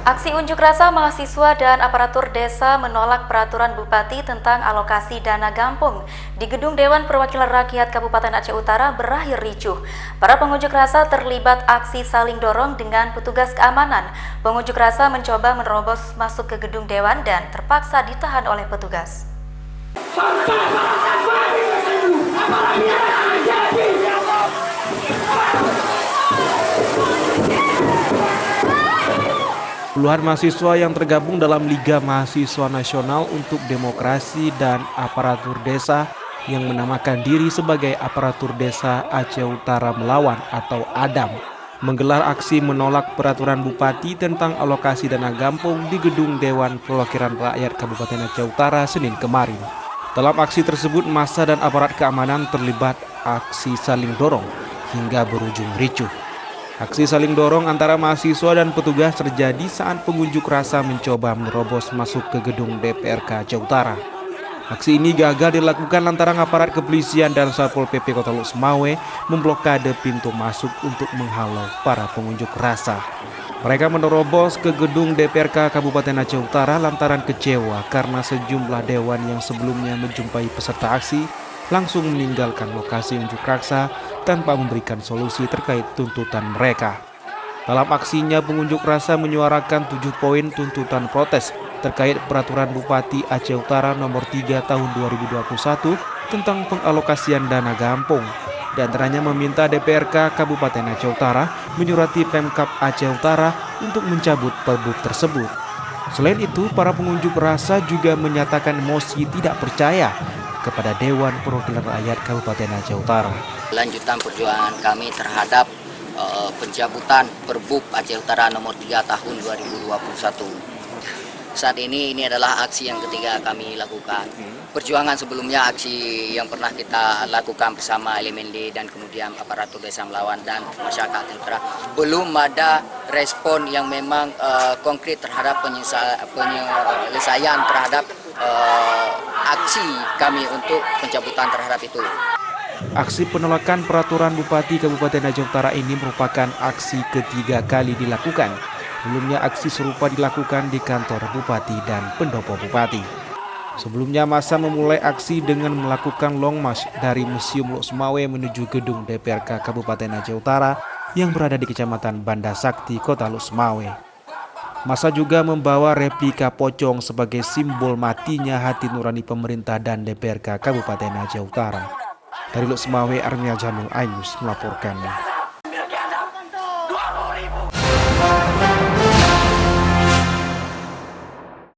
Aksi unjuk rasa mahasiswa dan aparatur desa menolak peraturan Bupati tentang alokasi dana Gampung di Gedung Dewan Perwakilan Rakyat Kabupaten Aceh Utara berakhir ricuh. Para pengunjuk rasa terlibat aksi saling dorong dengan petugas keamanan. Pengunjuk rasa mencoba menerobos masuk ke gedung Dewan dan terpaksa ditahan oleh petugas. Puluhan mahasiswa yang tergabung dalam Liga Mahasiswa Nasional untuk Demokrasi dan Aparatur Desa yang menamakan diri sebagai Aparatur Desa Aceh Utara Melawan atau ADAM menggelar aksi menolak peraturan Bupati tentang alokasi dana Gampung di Gedung Dewan Perwakilan Rakyat Kabupaten Aceh Utara Senin kemarin. Dalam aksi tersebut, massa dan aparat keamanan terlibat aksi saling dorong hingga berujung ricuh. Aksi saling dorong antara mahasiswa dan petugas terjadi saat pengunjuk rasa mencoba menerobos masuk ke gedung DPRK Aceh Utara. Aksi ini gagal dilakukan lantaran aparat kepolisian dan Satpol PP Kota Lok Semawe memblokade pintu masuk untuk menghalau para pengunjuk rasa. Mereka menerobos ke gedung DPRK Kabupaten Aceh Utara lantaran kecewa karena sejumlah dewan yang sebelumnya menjumpai peserta aksi langsung meninggalkan lokasi unjuk rasa tanpa memberikan solusi terkait tuntutan mereka. Dalam aksinya, pengunjuk rasa menyuarakan 7 poin tuntutan protes terkait peraturan Bupati Aceh Utara nomor 3 tahun 2021 tentang pengalokasian dana Gampung. Di antaranya meminta DPRK Kabupaten Aceh Utara menyurati Pemkab Aceh Utara untuk mencabut perbuk tersebut. Selain itu, para pengunjuk rasa juga menyatakan mosi tidak percaya kepada Dewan Perwakilan Rakyat Kabupaten Aceh Utara. Lanjutan perjuangan kami terhadap pencabutan Perbuk Aceh Utara nomor 3 tahun 2021. Saat ini adalah aksi yang ketiga kami lakukan. Perjuangan sebelumnya, aksi yang pernah kita lakukan bersama elemen D dan kemudian aparatur desa melawan dan masyarakat Aceh Utara, belum ada respon yang memang konkret terhadap penyelesaian terhadap aksi kami untuk pencabutan terhadap itu. Aksi penolakan peraturan Bupati Kabupaten Aceh Utara ini merupakan aksi ketiga kali dilakukan. Sebelumnya aksi serupa dilakukan di kantor Bupati dan pendopo Bupati. Sebelumnya massa memulai aksi dengan melakukan long march dari Museum Lok Semawe menuju gedung DPRK Kabupaten Aceh Utara yang berada di Kecamatan Banda Sakti, Kota Lok Semawe. Massa juga membawa replika pocong sebagai simbol matinya hati nurani pemerintah dan DPRK Kabupaten Aceh Utara. Dari Lok Semawe, Armia Jamul Ainus melaporkan.